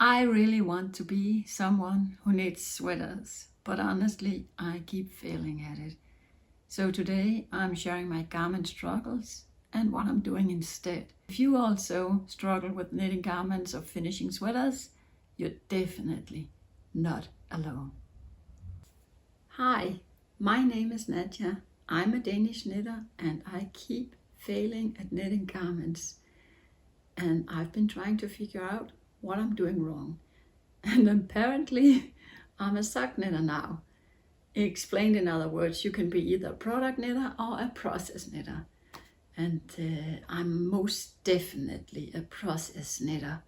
I really want to be someone who knits sweaters, but honestly, I keep failing at it. So today I'm sharing my garment struggles and what I'm doing instead. If you also struggle with knitting garments or finishing sweaters, you're definitely not alone. Hi, my name is Nadja. I'm a Danish knitter and I keep failing at knitting garments. And I've been trying to figure out what I'm doing wrong. And apparently I'm a sock knitter now. Explained in other words, you can be either a product knitter or a process knitter. And I'm most definitely a process knitter.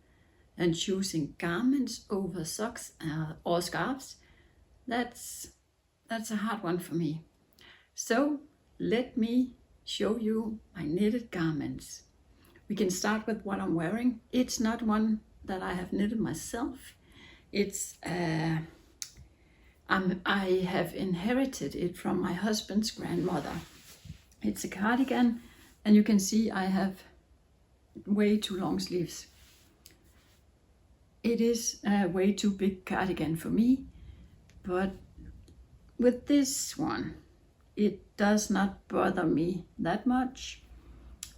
And choosing garments over socks or scarves, that's a hard one for me. So let me show you my knitted garments. We can start with what I'm wearing. It's not one that I have knitted myself. It's I have inherited it from my husband's grandmother. It's a cardigan, and you can see I have way too long sleeves. It is a way too big cardigan for me, but with this one, it does not bother me that much.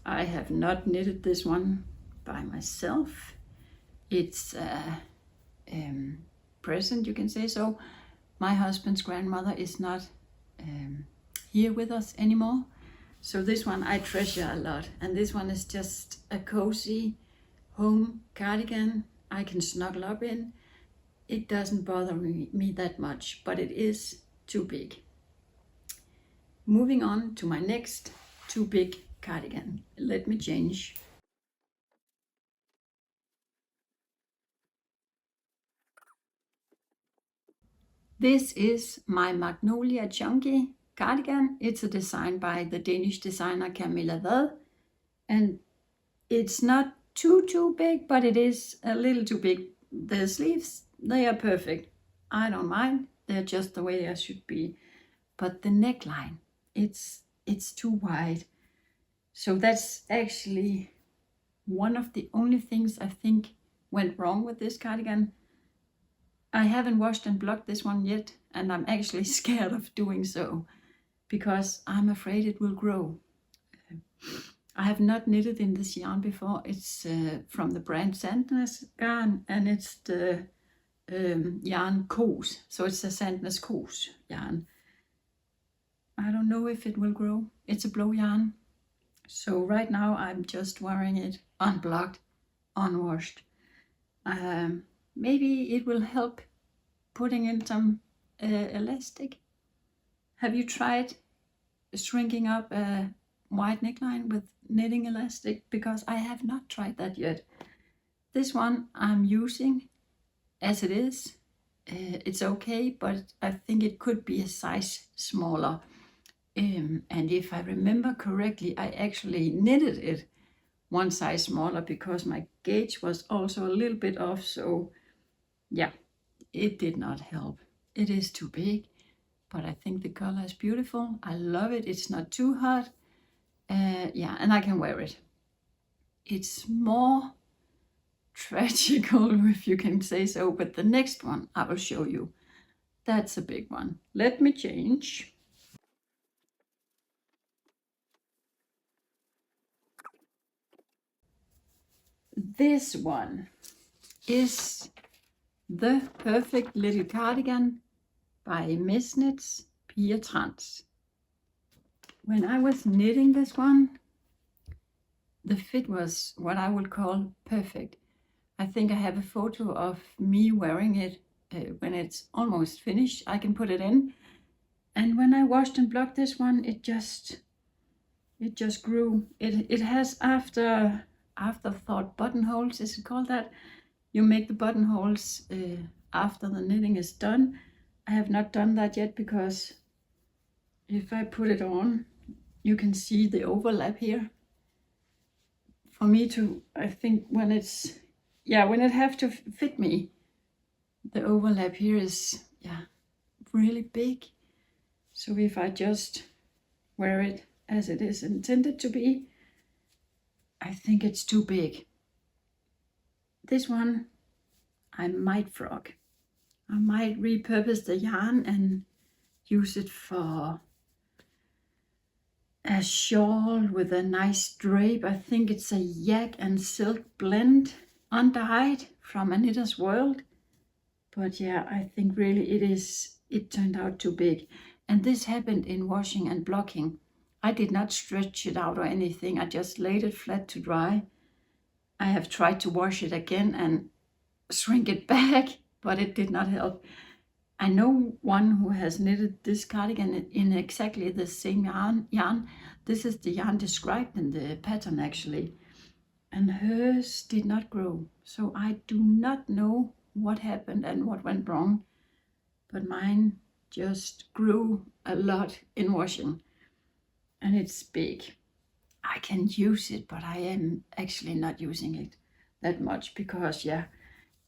I have not knitted this one by myself. It's a present, you can say so. My husband's grandmother is not here with us anymore. So this one I treasure a lot. And this one is just a cozy home cardigan I can snuggle up in. It doesn't bother me that much, but it is too big. Moving on to my next too big cardigan. Let me change. This is my Magnolia Chunky cardigan. It's a design by the Danish designer Camilla Vad. And it's not too big, but it is a little too big. The sleeves, they are perfect. I don't mind. They're just the way they should be. But the neckline, it's too wide. So that's actually one of the only things I think went wrong with this cardigan. I haven't washed and blocked this one yet, and I'm actually scared of doing so because I'm afraid it will grow. I have not knitted in this yarn before. It's from the brand Sandnes yarn, and it's the yarn Kos. So it's a Sandnes Kos yarn. I don't know if it will grow. It's a blow yarn. So right now I'm just wearing it unblocked, unwashed. Maybe it will help putting in some elastic. Have you tried shrinking up a wide neckline with knitting elastic? Because I have not tried that yet. This one I'm using as it is. It's okay, but I think it could be a size smaller. And if I remember correctly, I actually knitted it one size smaller because my gauge was also a little bit off. So yeah, it did not help. It is too big, but I think the color is beautiful. I love it. It's not too hot. Yeah, and I can wear it. It's more tragical, if you can say so, but the next one I will show you. That's a big one. Let me change. This one is the perfect little cardigan by Miss Knit's Pia Trans. When I was knitting this one, the fit was what I would call perfect. I think I have a photo of me wearing it when it's almost finished. I can put it in. And when I washed and blocked this one, it just grew. It has afterthought buttonholes, is it called that? You make the buttonholes after the knitting is done. I have not done that yet because if I put it on, you can see the overlap here. For me to, I think when it have to fit me, the overlap here is really big. So if I just wear it as it is intended to be, I think it's too big. This one I might frog. I might repurpose the yarn and use it for a shawl with a nice drape. I think it's a yak and silk blend, undyed, from A Knitter's World. But yeah, I think really it turned out too big. And this happened in washing and blocking. I did not stretch it out or anything. I just laid it flat to dry. I have tried to wash it again and shrink it back, but it did not help. I know one who has knitted this cardigan in exactly the same yarn. This is the yarn described in the pattern actually. And hers did not grow. So I do not know what happened and what went wrong. But mine just grew a lot in washing. And it's big. I can use it, but I am actually not using it that much because, yeah,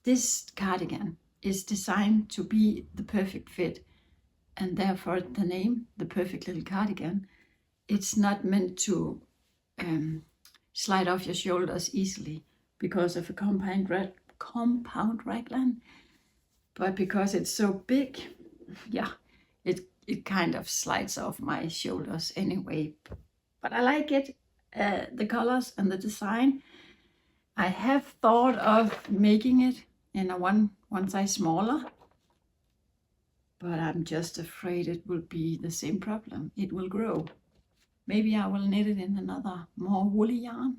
this cardigan is designed to be the perfect fit, and therefore the name, The Perfect Little Cardigan. It's not meant to slide off your shoulders easily because of a compound raglan, but because it's so big, yeah, it kind of slides off my shoulders anyway. But I like it, the colors and the design. I have thought of making it in a one size smaller, but I'm just afraid it will be the same problem. It will grow. Maybe I will knit it in another more woolly yarn.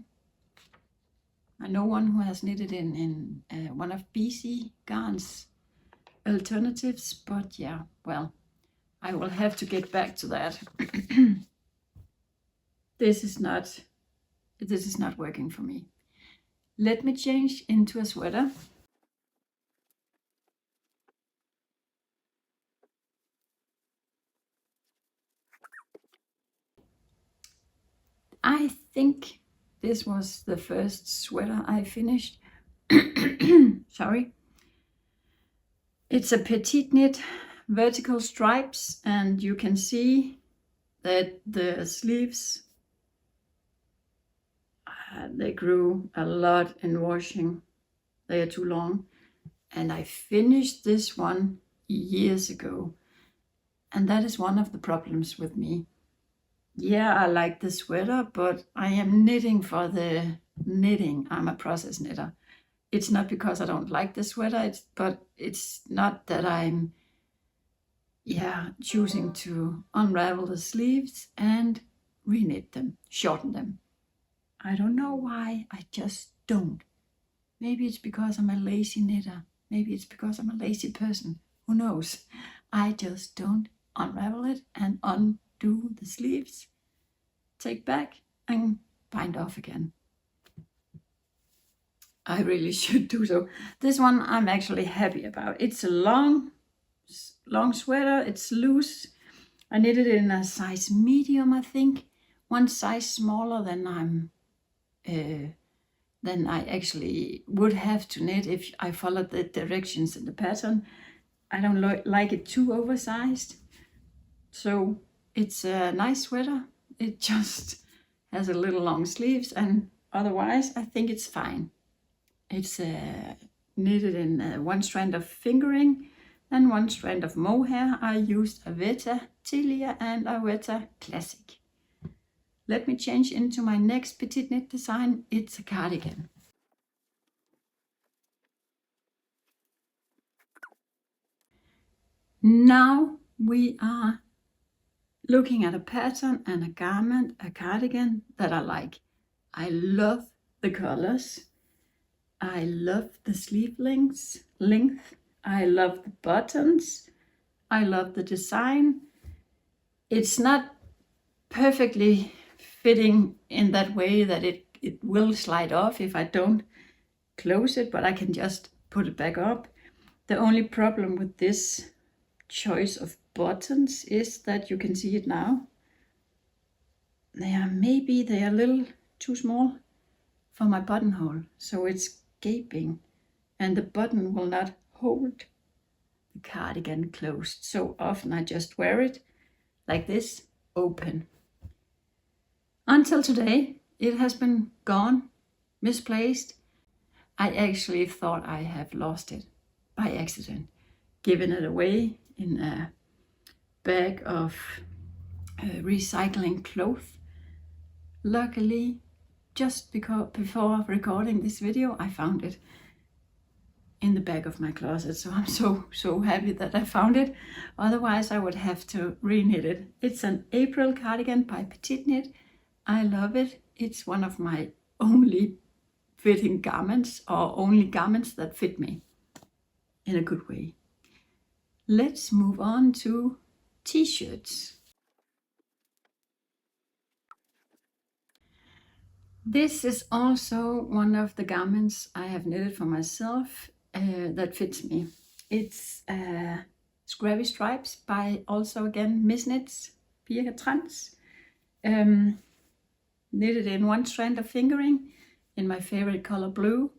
I know one who has knitted in one of BC Garn's alternatives, but yeah, well, I will have to get back to that. This is not working for me. Let me change into a sweater. I think this was the first sweater I finished. Sorry. It's a PetiteKnit vertical stripes, and you can see that the sleeves, they grew a lot in washing. They are too long. And I finished this one years ago. And that is one of the problems with me. Yeah, I like the sweater, but I am knitting for the knitting. I'm a process knitter. It's not because I don't like the sweater, but it's not that I'm choosing to unravel the sleeves and reknit them, shorten them. I don't know why, I just don't. Maybe it's because I'm a lazy knitter. Maybe it's because I'm a lazy person. Who knows? I just don't unravel it and undo the sleeves, take back and bind off again. I really should do so. This one I'm actually happy about. It's a long sweater. It's loose. I knitted it in a size medium, I think. One size smaller than I actually would have to knit if I followed the directions in the pattern. I don't like it too oversized. So it's a nice sweater. It just has a little long sleeves, and otherwise I think it's fine. It's knitted in one strand of fingering and one strand of mohair. I used a Veta Tilia and a Veta Classic. Let me change into my next PetiteKnit design. It's a cardigan. Now we are looking at a pattern and a garment, a cardigan that I like. I love the colors. I love the sleeve length. I love the buttons. I love the design. It's not perfectly fitting in that way that it will slide off if I don't close it, but I can just put it back up. The only problem with this choice of buttons is that you can see it now. They are a little too small for my buttonhole, so it's gaping, and the button will not hold the cardigan closed. So often I just wear it like this, open. Until today, it has been gone, misplaced. I actually thought I have lost it. by accident given it away in a bag of recycling clothes. Luckily, just before recording this video, I found it in the back of my closet, so I'm so happy that I found it. Otherwise I would have to re-knit it. It's an April cardigan by PetiteKnit. I love it. It's one of my only fitting garments, or only garments that fit me in a good way. Let's move on to t-shirts. This is also one of the garments I have knitted for myself that fits me. It's Scrappy stripes by, also again, Miss Knits, Pia Trans. Knitted in one strand of fingering in my favorite color blue.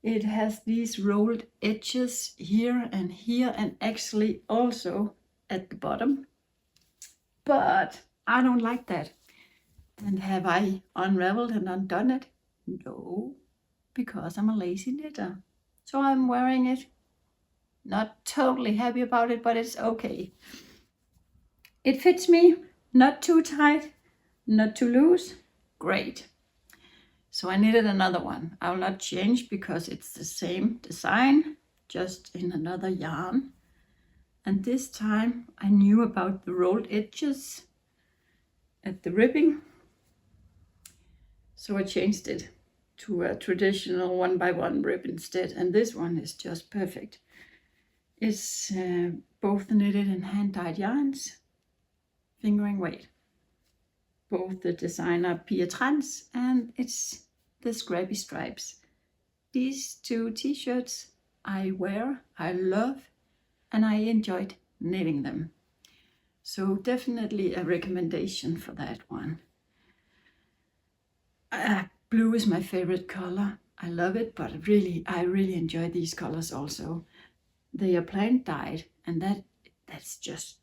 It has these rolled edges here, and actually also at the bottom. But I don't like that. And have I unraveled and undone it? No, because I'm a lazy knitter. So I'm wearing it. Not totally happy about it, but it's okay. It fits me, not too tight, not too loose. Great. So I knitted another one. I will not change because it's the same design, just in another yarn. And this time I knew about the rolled edges at the ribbing. So I changed it to a traditional 1x1 rib instead. And this one is just perfect. It's both knitted in hand-dyed yarns, fingering weight. Both the designer Pia Trans and it's the Scrappy stripes. These two t-shirts I wear, I love, and I enjoyed knitting them. So definitely a recommendation for that one. Blue is my favorite color. I love it, but I really enjoy these colors also. They are plant dyed, and that's just,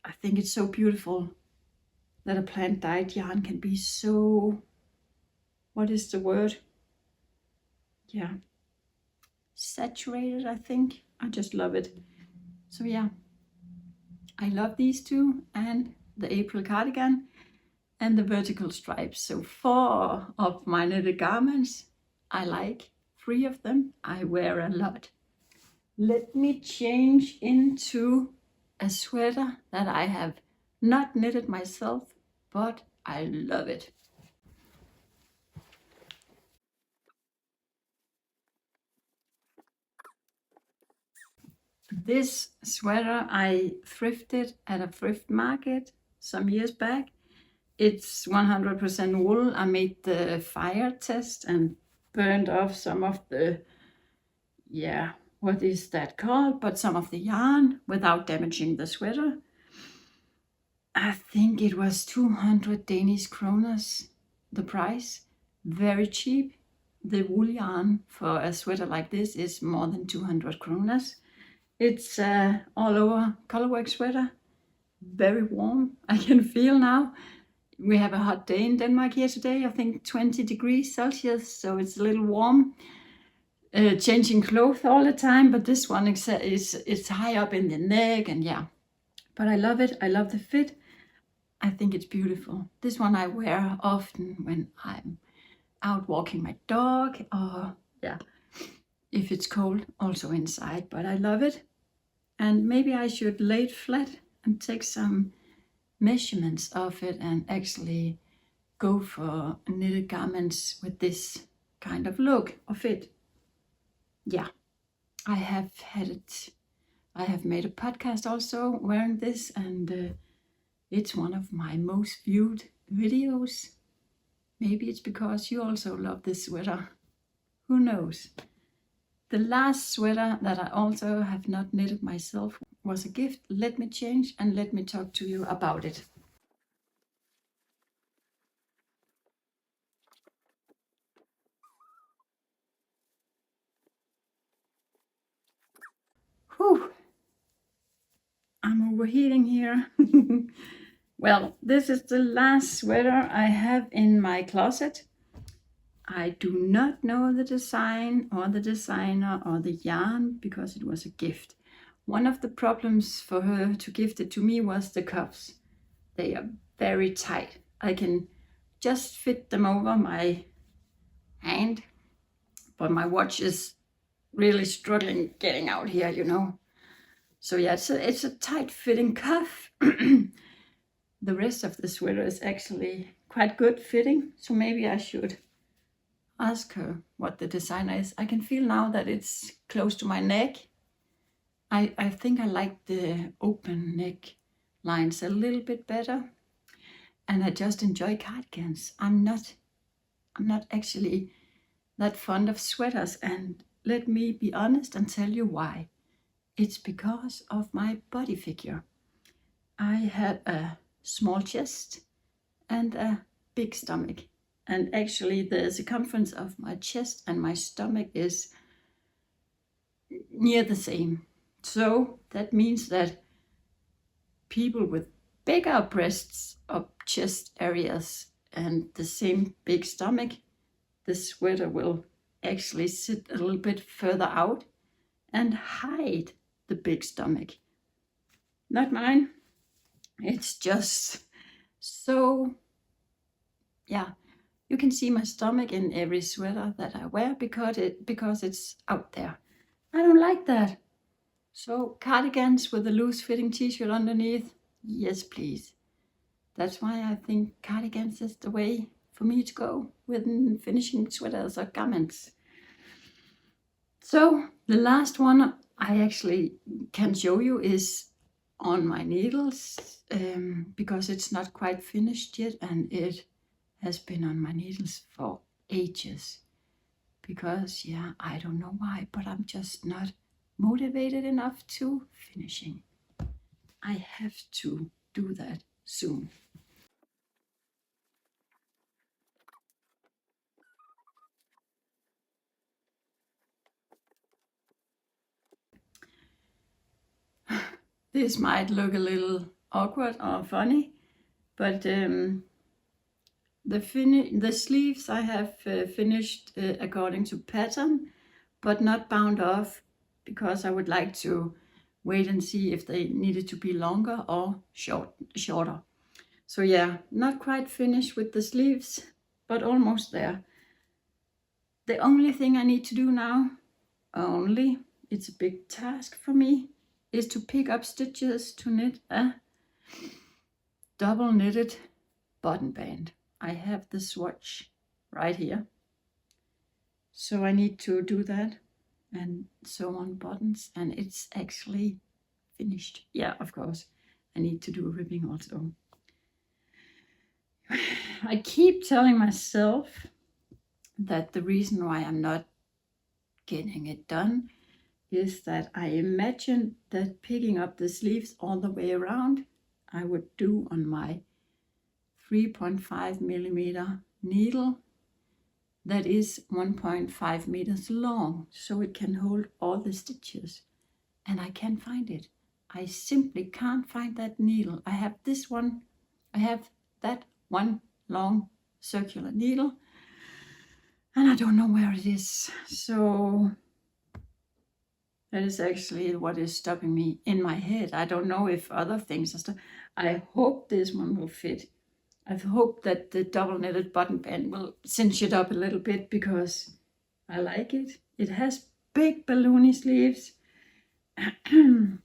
I think it's so beautiful that a plant dyed yarn can be so, what is the word? Yeah, saturated, I think. I just love it. So yeah, I love these two and the April cardigan and the vertical stripes. So 4 of my knitted garments I like. 3 of them I wear a lot. Let me change into a sweater that I have not knitted myself, but I love it. This sweater I thrifted at a thrift market some years back. It's 100% wool. I made the fire test and burned off some of the, yeah, what is that called? But some of the yarn without damaging the sweater. I think it was 200 Danish kroners, the price. Very cheap. The wool yarn for a sweater like this is more than 200 kroners. It's all over colorwork sweater. Very warm. I can feel now. We have a hot day in Denmark here today. I think 20 degrees Celsius, so it's a little warm. Changing clothes all the time, but this one is high up in the neck, and yeah. But I love it. I love the fit. I think it's beautiful. This one I wear often when I'm out walking my dog, or yeah, if it's cold, also inside. But I love it. And maybe I should lay it flat and take some measurements of it and actually go for knitted garments with this kind of look or fit. Yeah, I have had it. I have made a podcast also wearing this, and it's one of my most viewed videos. Maybe it's because you also love this sweater. Who knows? The last sweater that I also have not knitted myself was a gift. Let me change and let me talk to you about it. Whew. I'm overheating here. Well, this is the last sweater I have in my closet. I do not know the design or the designer or the yarn because it was a gift. One of the problems for her to gift it to me was the cuffs. They are very tight. I can just fit them over my hand, but my watch is really struggling getting out here, you know. So yeah, it's a tight fitting cuff. The rest of the sweater is actually quite good fitting, so maybe I should ask her what the designer is. I can feel now that it's close to my neck. I think I like the open neck lines a little bit better, and I just enjoy cardigans. I'm not actually that fond of sweaters, and let me be honest and tell you why. It's because of my body figure. I have a small chest and a big stomach, and actually the circumference of my chest and my stomach is near the same. So that means that people with bigger breasts or chest areas and the same big stomach, the sweater will actually sit a little bit further out and hide the big stomach. Not mine. It's just so, yeah, you can see my stomach in every sweater that I wear because it's out there. I don't like that. So cardigans with a loose fitting t-shirt underneath, yes please. That's why I think cardigans is the way for me to go with finishing sweaters or garments. So the last one I actually can show you is on my needles, because it's not quite finished yet, and it has been on my needles for ages. Because, yeah, I don't know why, but I'm just not motivated enough to finishing. I have to do that soon. This might look a little awkward or funny, but the sleeves I have finished according to pattern, but not bound off, because I would like to wait and see if they needed to be longer or shorter. So yeah, not quite finished with the sleeves, but almost there. The only thing I need to do now, it's a big task for me, is to pick up stitches to knit a double knitted button band. I have the swatch right here. So I need to do that and sew on buttons, and it's actually finished. Yeah, of course. I need to do ribbing also. I keep telling myself that the reason why I'm not getting it done is that I imagined that picking up the sleeves all the way around I would do on my 3.5 millimeter needle that is 1.5 meters long, so it can hold all the stitches. And I can't find it. I simply can't find that needle. I have this one, I have that one long circular needle, and I don't know where it is. So that is actually what is stopping me in my head. I don't know if other things are stuck. I hope this one will fit. I hope that the double knitted button band will cinch it up a little bit, because I like it. It has big balloony sleeves and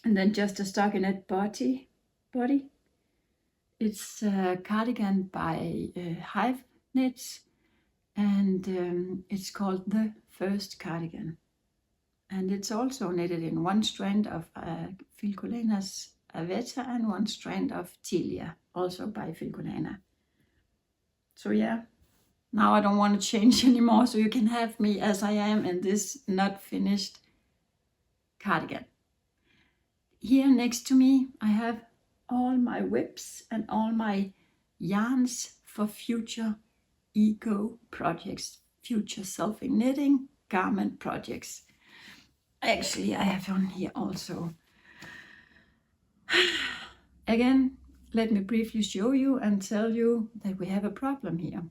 then just a stockinette body. It's a cardigan by Hive Knits, and it's called The First Cardigan. And it's also knitted in one strand of Filcolena's Aveta and one strand of Tilia, also by Filcolena. So yeah, now I don't want to change anymore, so you can have me as I am in this not finished cardigan. Here next to me I have all my whips and all my yarns for future eco projects, future self-knitting garment projects. Actually, I have on here also. Again, let me briefly show you and tell you that we have a problem here.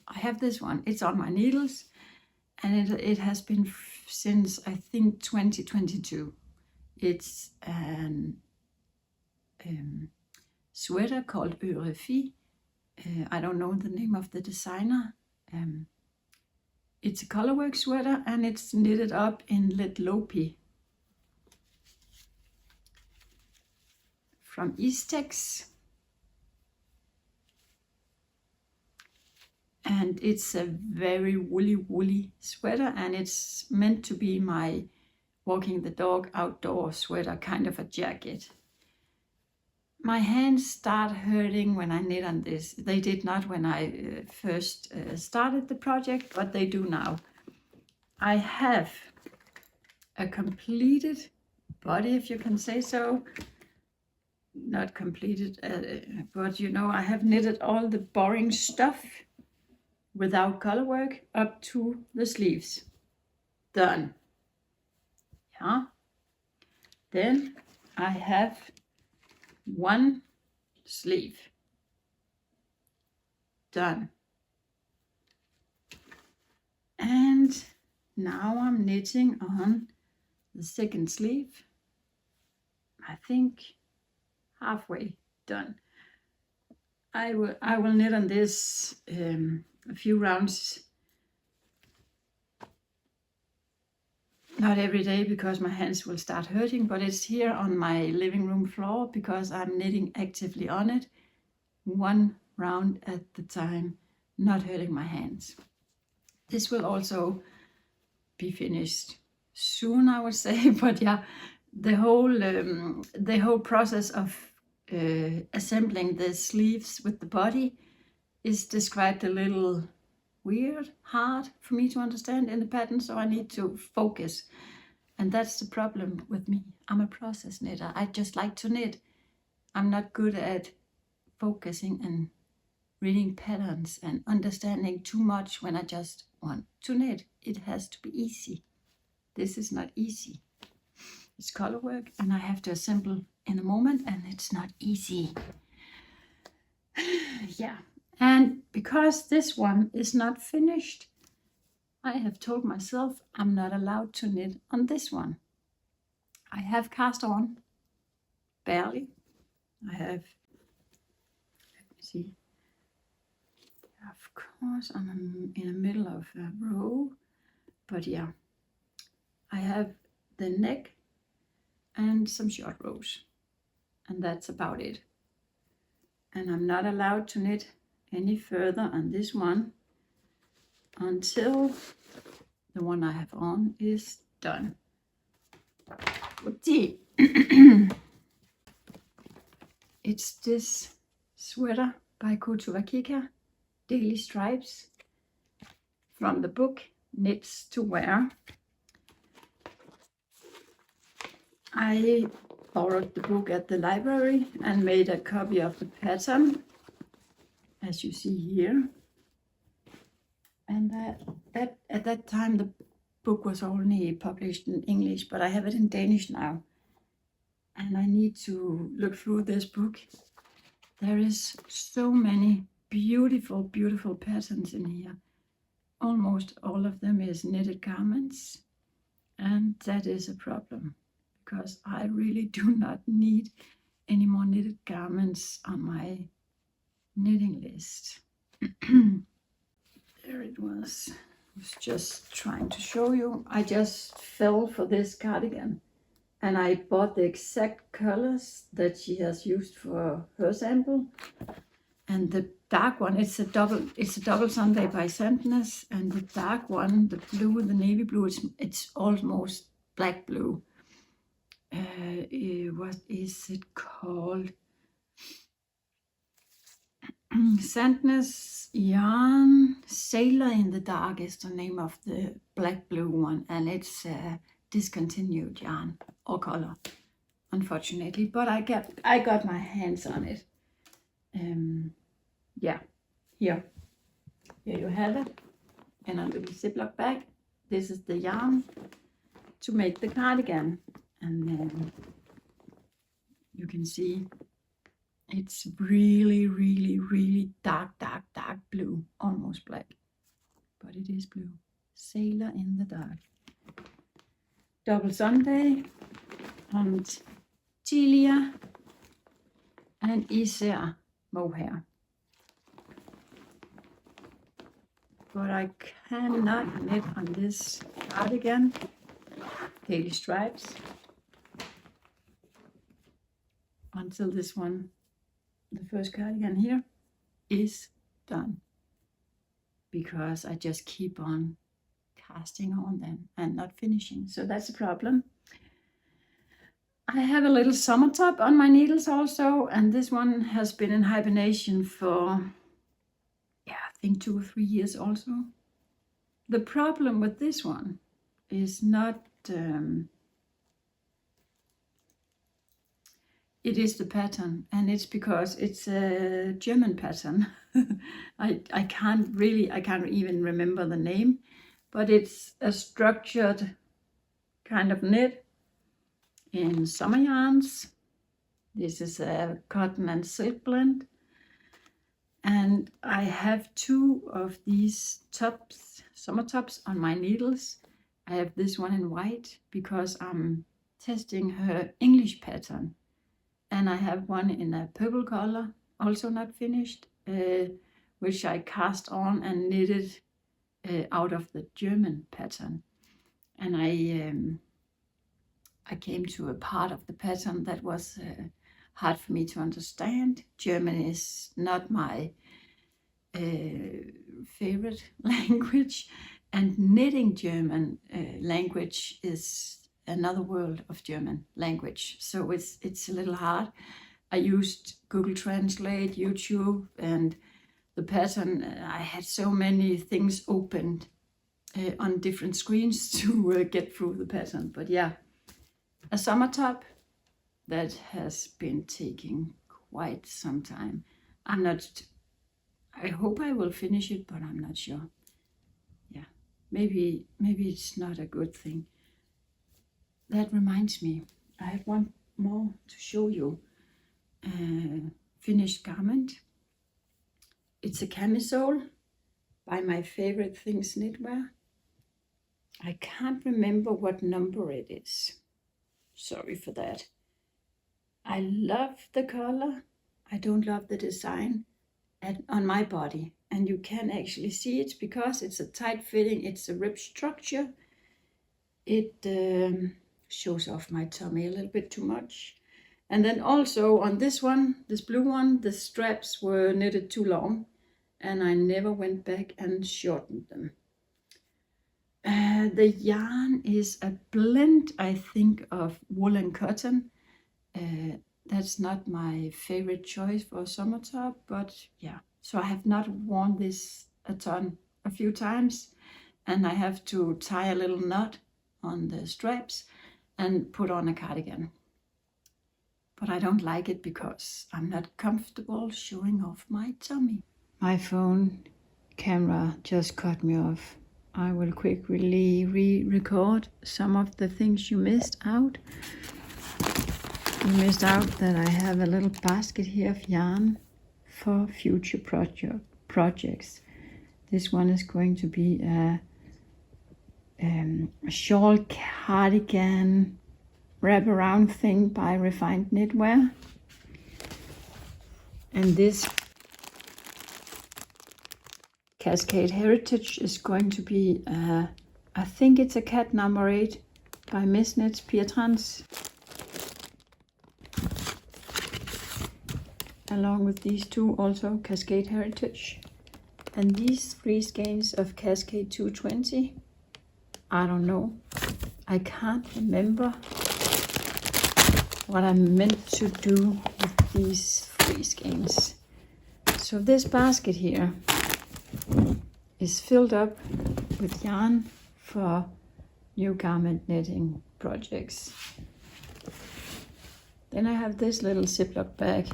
I have this one. It's on my needles, and it has been since I think 2022. It's an sweater called Öræfi. I don't know the name of the designer. It's a colorwork sweater, and it's knitted up in Litlopi from Eastex. And it's a very woolly sweater, and it's meant to be my walking the dog outdoor sweater, kind of a jacket. My hands start hurting when I knit on this. They did not when I first started the project, but they do now. I have a completed body, if you can say so. Not completed, but you know, I have knitted all the boring stuff without color work up to the sleeves. Done. Yeah. Then I have one sleeve. Done. And now I'm knitting on the second sleeve. I think halfway done. I will knit on this a few rounds, not every day because my hands will start hurting, but it's here on my living room floor because I'm knitting actively on it, one round at the time, not hurting my hands. This will also be finished soon, I would say, but yeah, the whole process of assembling the sleeves with the body is described a little weird, hard for me to understand in the pattern, so I need to focus. And that's the problem with me. I'm a process knitter. I just like to knit. I'm not good at focusing and reading patterns and understanding too much when I just want to knit. It has to be easy. This is not easy. It's color work, and I have to assemble in a moment, and it's not easy. Yeah. And because this one is not finished, I have told myself I'm not allowed to knit on this one. I have cast on, barely. I have, let me see, of course I'm in the middle of a row, but yeah, I have the neck and some short rows, and that's about it. And I'm not allowed to knit any further on this one until the one I have on is done. It's this sweater by Kika, Daily Stripes, from the book Knits to Wear. I borrowed the book at the library and made a copy of the pattern, as you see here. And at that time the book was only published in English, but I have it in Danish now. And I need to look through this book. There is so many beautiful, beautiful patterns in here. Almost all of them is knitted garments. And that is a problem, because I really do not need any more knitted garments on my knitting list. There it was. I was just trying to show you. I just fell for this cardigan, and I bought the exact colors that she has used for her sample. And the dark one, it's a double Sunday by Sandness, and the dark one, the blue, the navy blue, it's almost black blue. What is it called? Sandness Yarn Sailor in the Dark is the name of the black blue one, and it's discontinued yarn or color, unfortunately, but I got my hands on it. Yeah, here you have it in a little Ziploc bag. This is the yarn to make the cardigan, and then you can see it's really, really, really dark blue, almost black. but it is blue. Sailor in the Dark. Double Sunday and Tilia and især mohair. But I cannot knit on this cardigan, daily stripes, until this one, the first cardigan here, is done. Because I just keep on casting on them and not finishing. So that's a problem. I have a little summer top on my needles also, and this one has been in hibernation for, I think 2 or 3 years also. The problem with this one is not, it is the pattern, and it's because it's a German pattern. I can't even remember the name, but it's a structured kind of knit in summer yarns. This is a cotton and silk blend, and I have 2 of these tops, summer tops, on my needles. I have this one in white because I'm testing her English pattern, and I have one in a purple color, also not finished, which I cast on and knitted out of the German pattern. And I came to a part of the pattern that was hard for me to understand. German is not my favorite language, and knitting German language is another world of German language. So it's a little hard. I used Google Translate, YouTube, and the pattern. I had so many things opened on different screens to get through the pattern. But yeah, a summer top that has been taking quite some time. I hope I will finish it, but I'm not sure. Yeah, maybe it's not a good thing. That reminds me, I have one more to show you. Finished garment. It's a camisole by my favorite things knitwear. I can't remember what number it is. Sorry for that. I love the color. I don't love the design on my body. And you can actually see it because it's a tight fitting. It's a rib structure. It shows off my tummy a little bit too much. And then also on this one, this blue one, the straps were knitted too long, and I never went back and shortened them. The yarn is a blend, I think, of wool and cotton. That's not my favorite choice for a summer top, but yeah. So I have not worn this a few times, and I have to tie a little knot on the straps and put on a cardigan. But I don't like it because I'm not comfortable showing off my tummy. My phone camera just cut me off. I will quickly re-record some of the things you missed out. You missed out that I have a little basket here of yarn for future projects. This one is going to be a shawl cardigan wraparound thing by Refined Knitwear. And this Cascade Heritage is going to be, I think it's a cat number 8 by Miss Knits Pia Trans. Along with these 2 also Cascade Heritage. And these 3 skeins of Cascade 220. I don't know. I can't remember what I meant to do with these 3 skeins. So this basket here is filled up with yarn for new garment knitting projects. Then I have this little Ziploc bag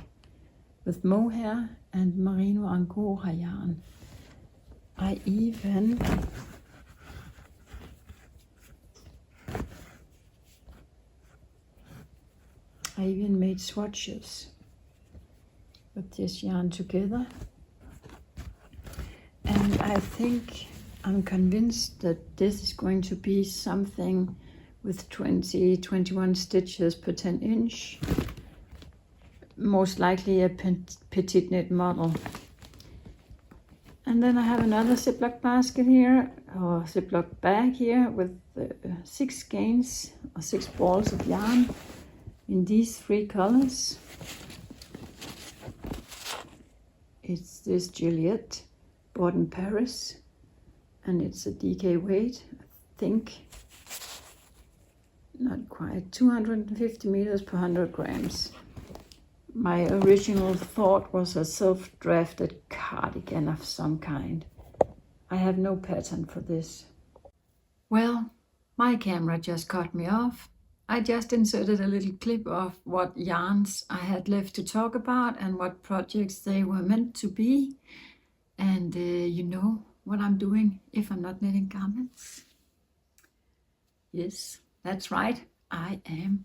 with mohair and merino angora yarn. I even made swatches with this yarn together. And I think I'm convinced that this is going to be something with 21 stitches per 10 inch. Most likely a PetiteKnit model. And then I have another Ziploc basket here, or Ziploc bag here, with 6 skeins or 6 balls of yarn in these 3 colors. It's this Juliet, bought in Paris, and it's a DK weight, I think, not quite, 250 meters per 100 grams. My original thought was a self-drafted cardigan of some kind. I have no pattern for this. Well, my camera just cut me off. I just inserted a little clip of what yarns I had left to talk about and what projects they were meant to be. And you know what I'm doing if I'm not knitting garments. Yes, that's right. I am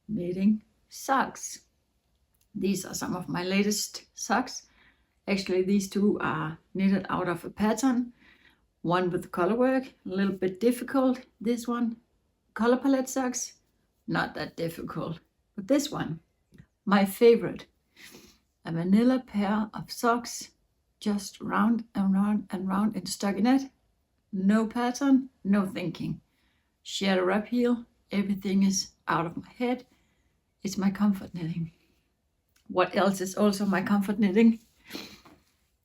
knitting socks. These are some of my latest socks. Actually, these 2 are knitted out of a pattern. One with color work, a little bit difficult. This one, color palette socks, not that difficult. But this one, my favorite. A vanilla pair of socks, just round and round and round in stockinette. No pattern, no thinking. Shadow wrap heel, everything is out of my head. It's my comfort knitting. What else is also my comfort knitting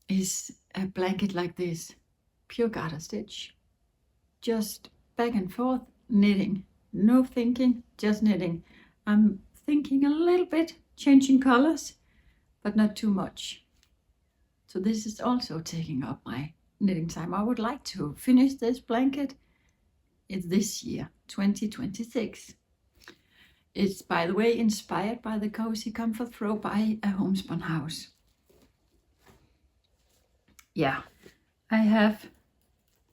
is a blanket like this. Pure garter stitch. Just back and forth knitting. No thinking, just knitting. I'm thinking a little bit, changing colors, but not too much. So this is also taking up my knitting time. I would like to finish this blanket. It's this year, 2026. It's, by the way, inspired by the Cozy Comfort Throw by a Homespun House. Yeah, I have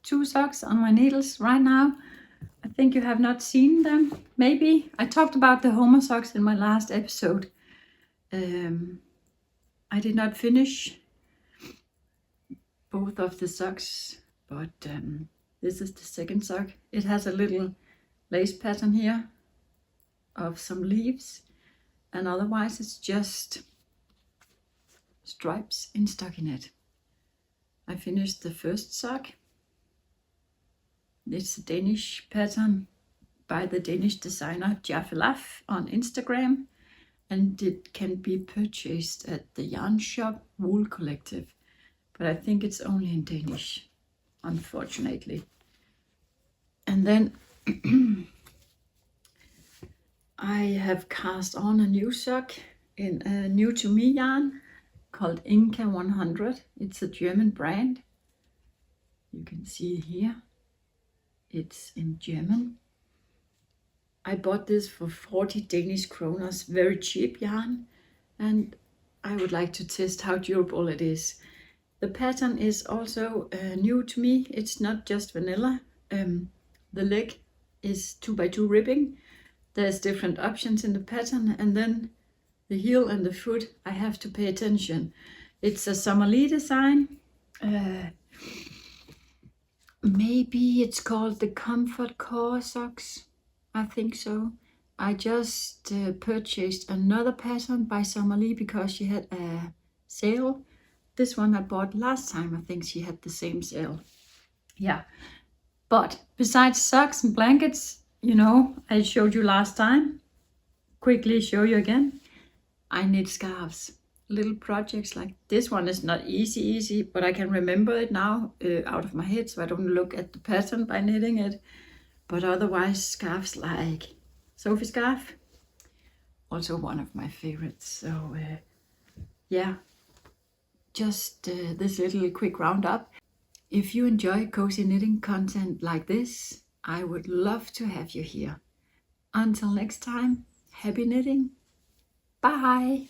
2 socks on my needles right now. I think you have not seen them, maybe. I talked about the Homer socks in my last episode. I did not finish both of the socks, but this is the second sock. It has a little lace pattern here of some leaves, and otherwise it's just stripes in stockinette. I finished the first sock. It's a Danish pattern by the Danish designer Jaffelaf on Instagram, and it can be purchased at the yarn shop Wool Collective, but I think it's only in Danish, unfortunately. And then I have cast on a new sock in a new to me yarn called Inca 100. It's a German brand. You can see here. It's in German. I bought this for 40 Danish kroners, very cheap yarn, and I would like to test how durable it is. The pattern is also new to me. It's not just vanilla. The leg is 2x2 ribbing. There's different options in the pattern, and then the heel and the foot, I have to pay attention. It's a Somali design. Maybe it's called the Comfort Core socks. I think so. I just purchased another pattern by Somali because she had a sale. This one I bought last time. I think she had the same sale. Yeah. But besides socks and blankets, you know, I showed you last time. Quickly show you again. I knit scarves. Little projects like this one is not easy, but I can remember it now out of my head, so I don't look at the pattern by knitting it. But otherwise, scarves like Sophie scarf, also one of my favorites. So yeah, just this little quick roundup. If you enjoy cozy knitting content like this, I would love to have you here. Until next time, happy knitting. Bye.